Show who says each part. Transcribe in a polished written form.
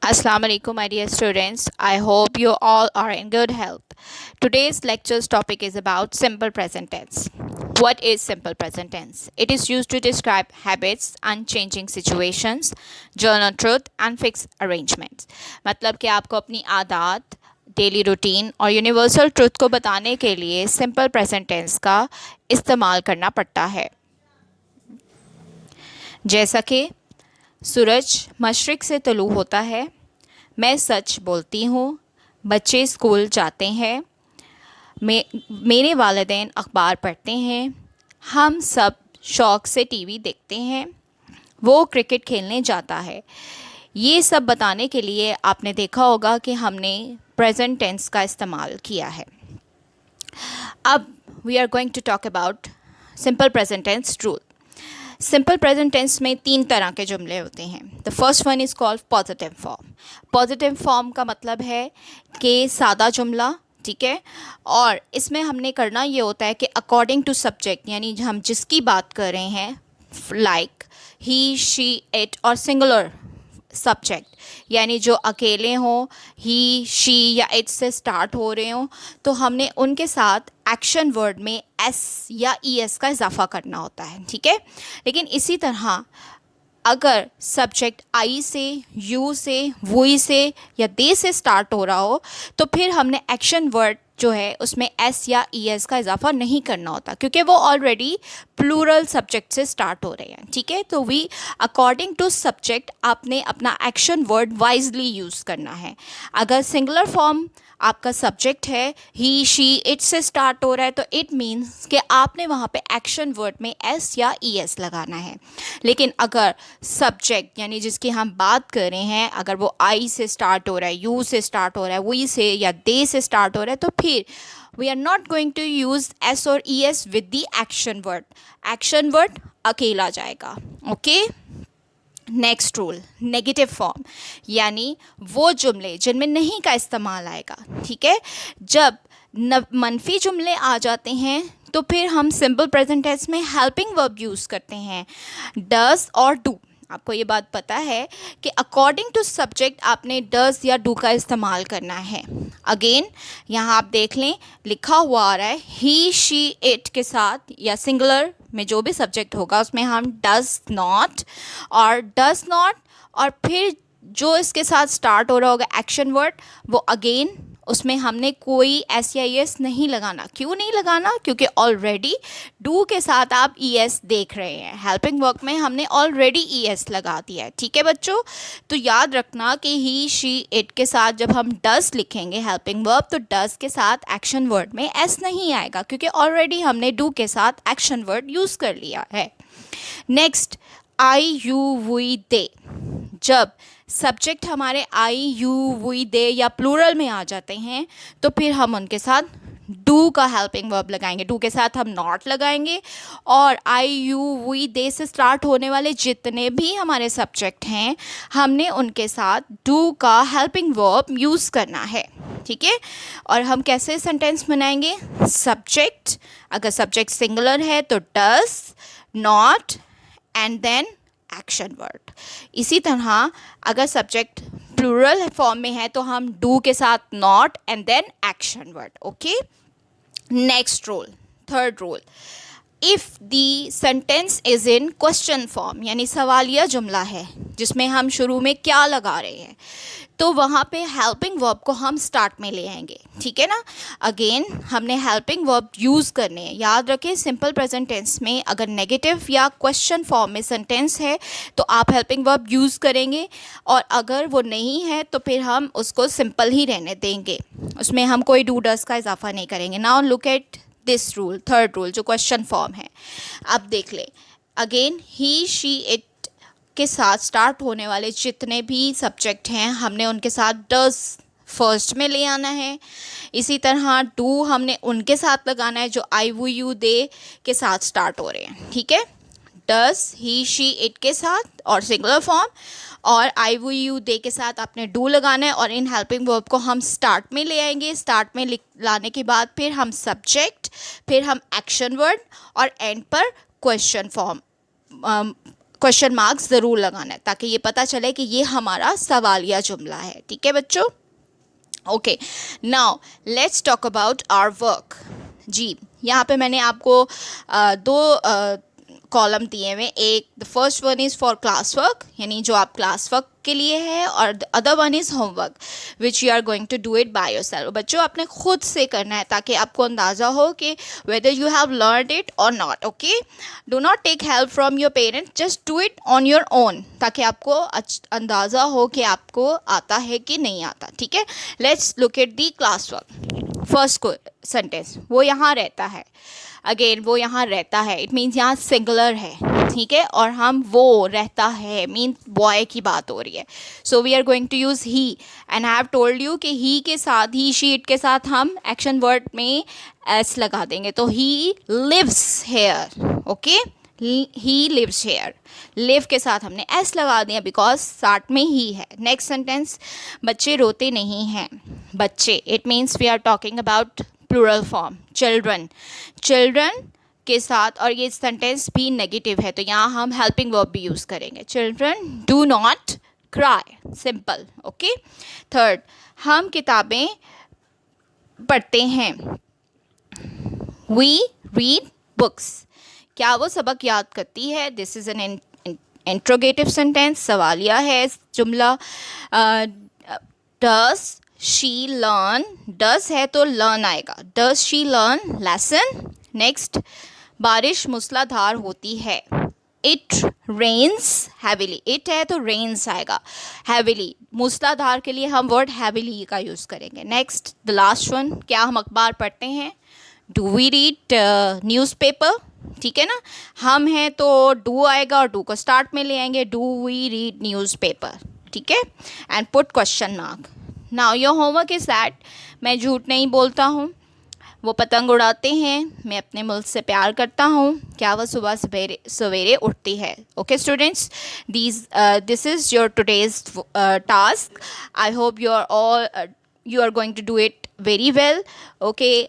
Speaker 1: Assalamu alaikum, my dear students. I hope you all are in good health. Today's lecture's topic is about simple present tense. What is simple present tense? It is used to describe habits, unchanging situations, journal truth, and fixed arrangements. मतलब कि आपको अपनी आदत, daily routine और universal truth को बताने के लिए सिंपल प्रेजेंट टेंस का इस्तेमाल करना पड़ता है। जैसा कि सूरज मशरिक़ से तुलू होता है, मैं सच बोलती हूँ, बच्चे स्कूल जाते हैं, मेरे वालिदैन अखबार पढ़ते हैं, हम सब शौक़ से टीवी देखते हैं, वो क्रिकेट खेलने जाता है। ये सब बताने के लिए आपने देखा होगा कि हमने प्रेजेंट टेंस का इस्तेमाल किया है। अब we are going to talk about simple present tense rule. Simple present tense में 3 तरह के जुमले होते हैं। The first one is called positive form. Positive form का मतलब है कि सादा जुमला, ठीक है, और इसमें हमने करना ये होता है कि अकॉर्डिंग टू सब्जेक्ट, यानी हम जिसकी बात कर रहे हैं, लाइक ही, शी, इट, और सिंगुलर सब्जेक्ट, यानी जो अकेले हों, ही, शी या इट से स्टार्ट हो रहे हों, तो हमने उनके साथ एक्शन वर्ड में एस या ई एस का इजाफा करना होता है, ठीक है। लेकिन इसी तरह अगर सब्जेक्ट आई से, यू से, वुई से या दे से स्टार्ट हो रहा हो, तो फिर हमने एक्शन वर्ड जो है उसमें एस या ई एस का इजाफा नहीं करना होता, क्योंकि वो ऑलरेडी प्लूरल सब्जेक्ट से स्टार्ट हो रहे हैं, ठीक है। तो वी अकॉर्डिंग टू सब्जेक्ट आपने अपना एक्शन वर्ड वाइजली यूज़ करना है। अगर सिंगुलर फॉर्म आपका सब्जेक्ट है, ही, शी, इट से स्टार्ट हो रहा है, तो इट मीन्स कि आपने वहाँ पे एक्शन वर्ड में एस या ई एस लगाना है। लेकिन अगर सब्जेक्ट यानी जिसकी हम बात कर रहे हैं, अगर वो आई से स्टार्ट हो रहा है, यू से स्टार्ट हो रहा है, वी से या दे से स्टार्ट हो रहा है, तो फिर we are not going to use S और E S with the action word. Action word अकेला जाएगा, okay. Next rule, negative form, यानी वो जुमले जिनमें नहीं का इस्तेमाल आएगा, ठीक है। जब मनफी जुमले आ जाते हैं तो फिर हम सिंपल प्रेजेंट टेंस में हेल्पिंग वर्ब यूज़ करते हैं, डज और डू। आपको ये बात पता है कि अकॉर्डिंग टू सब्जेक्ट आपने डज या डू का इस्तेमाल करना है। अगेन यहाँ आप देख लें, लिखा हुआ आ रहा है ही, शी, इट के साथ या सिंगुलर में जो भी सब्जेक्ट होगा उसमें हम डज नॉट और फिर जो इसके साथ स्टार्ट हो रहा होगा एक्शन वर्ड, वो अगेन उसमें हमने कोई एस या ई एस नहीं लगाना। क्यों नहीं लगाना? क्योंकि ऑलरेडी डू के साथ आप ई एस देख रहे हैं, हेल्पिंग वर्क में हमने ऑलरेडी ई एस लगा दिया है, ठीक है बच्चों। तो याद रखना कि ही, शी, इट के साथ जब हम डस लिखेंगे हेल्पिंग वर्ब, तो डस के साथ एक्शन वर्ड में एस नहीं आएगा, क्योंकि ऑलरेडी हमने डू के साथ एक्शन वर्ड यूज़ कर लिया है। नेक्स्ट, आई, यू, वी, दे। जब सब्जेक्ट हमारे आई, यू, वी, दे या प्लूरल में आ जाते हैं, तो फिर हम उनके साथ डू का हेल्पिंग वर्ब लगाएंगे। डू के साथ हम नॉट लगाएंगे, और आई, यू, वी, दे से स्टार्ट होने वाले जितने भी हमारे सब्जेक्ट हैं, हमने उनके साथ डू का हेल्पिंग वर्ब यूज़ करना है, ठीक है। और हम कैसे सेंटेंस बनाएंगे? सब्जेक्ट, अगर सब्जेक्ट सिंगुलर है तो does, not and then action word. इसी तरह अगर सब्जेक्ट प्लूरल फॉर्म में है तो हम डू के साथ not and then action word, okay. Next rule, third rule, if the sentence is in question form, यानी सवालिया जुमला है जिसमें हम शुरू में क्या लगा रहे हैं, तो वहाँ पे हेल्पिंग वर्ब को हम स्टार्ट में ले आएंगे, ठीक है ना। अगेन हमने हेल्पिंग वर्ब यूज़ करने हैं। याद रखें, सिंपल प्रेजेंट टेंस में अगर नेगेटिव या क्वेश्चन फॉर्म में सेंटेंस है तो आप हेल्पिंग वर्ब यूज़ करेंगे, और अगर वो नहीं है तो फिर हम उसको सिंपल ही रहने देंगे, उसमें हम कोई डू डस का इजाफा नहीं करेंगे। Now look at this rule, third rule, जो क्वेश्चन फॉर्म है। अब देख लें, अगेन ही, शी, इट के साथ स्टार्ट होने वाले जितने भी सब्जेक्ट हैं हमने उनके साथ डस फर्स्ट में ले आना है। इसी तरह डू हमने उनके साथ लगाना है जो आई, वो, यू, दे के साथ स्टार्ट हो रहे हैं, ठीक है। डस, ही, शी, इट के साथ और सिंगुलर फॉर्म, और आई, वो, यू, दे के साथ आपने डू लगाना है, और इन हेल्पिंग वर्ब को हम स्टार्ट में ले आएंगे। स्टार्ट में लाने के बाद फिर हम सब्जेक्ट, फिर हम एक्शन वर्ड, और एंड पर क्वेश्चन फॉर्म क्वेश्चन मार्क्स ज़रूर लगाना है ताकि ये पता चले कि ये हमारा सवालिया जुमला है। ठीक है बच्चों? Okay, now let's talk about our work. जी, यहाँ पे मैंने आपको दो कॉलम दिए हुए, एक the first one is for class work, यानी जो आप क्लास वर्क के लिए है, और the other one is homework which you are going to do it by yourself. बच्चों आपने खुद से करना है ताकि आपको अंदाज़ा हो कि whether you have learned it और not. Okay, do not take help from your parents, just do it on your own ताकि आपको अंदाज़ा हो कि आपको आता है कि नहीं आता। ठीक है, let's look at the class work. First sentence, वो यहाँ रहता है। अगेन वो यहाँ रहता है, इट मीन्स यहाँ सिंगुलर है। ठीक है, और हम वो रहता है मीन बॉय की बात हो रही है। So we are going to use he, and I have told you कि ही के साथ, ही शीट के साथ हम एक्शन वर्ड में एस लगा देंगे, तो he lives here. Okay, he lives here, live के साथ हमने एस लगा दिया बिकॉज साथ में ही है। नेक्स्ट सेंटेंस, बच्चे रोते नहीं हैं। बच्चे, it means we are talking about plural form, children. Children के साथ, और ये सेंटेंस भी नेगेटिव है तो यहाँ हम हेल्पिंग वर्ब भी यूज़ करेंगे। Children do not cry, simple. Okay, third, हम किताबें पढ़ते हैं। वी रीड बुक्स, क्या वो सबक याद करती है? This is an interrogative sentence, सवालिया है जुमला। डज शी लर्न, डज है तो लर्न आएगा, does she learn lesson. Next, बारिश मूसलाधार होती है। इट रेन्स हैविली, इट है तो रेन्स आएगा। हैविली, मूसलाधार के लिए हम वर्ड हैविली का यूज़ करेंगे। नेक्स्ट, द लास्ट वन, क्या हम अखबार पढ़ते हैं? Do we read newspaper? ठीक है ना, हम हैं तो डू आएगा और डू को स्टार्ट में ले आएंगे, डू वी रीड न्यूज़पेपर। ठीक है, and put question mark. Now your homework is that, मैं झूठ नहीं बोलता हूँ, वो पतंग उड़ाते हैं, मैं अपने मुल्क से प्यार करता हूँ, क्या वह सुबह सवेरे सवेरे उठती है? Okay students, this is your today's task. I hope you are going to do it very well. Okay,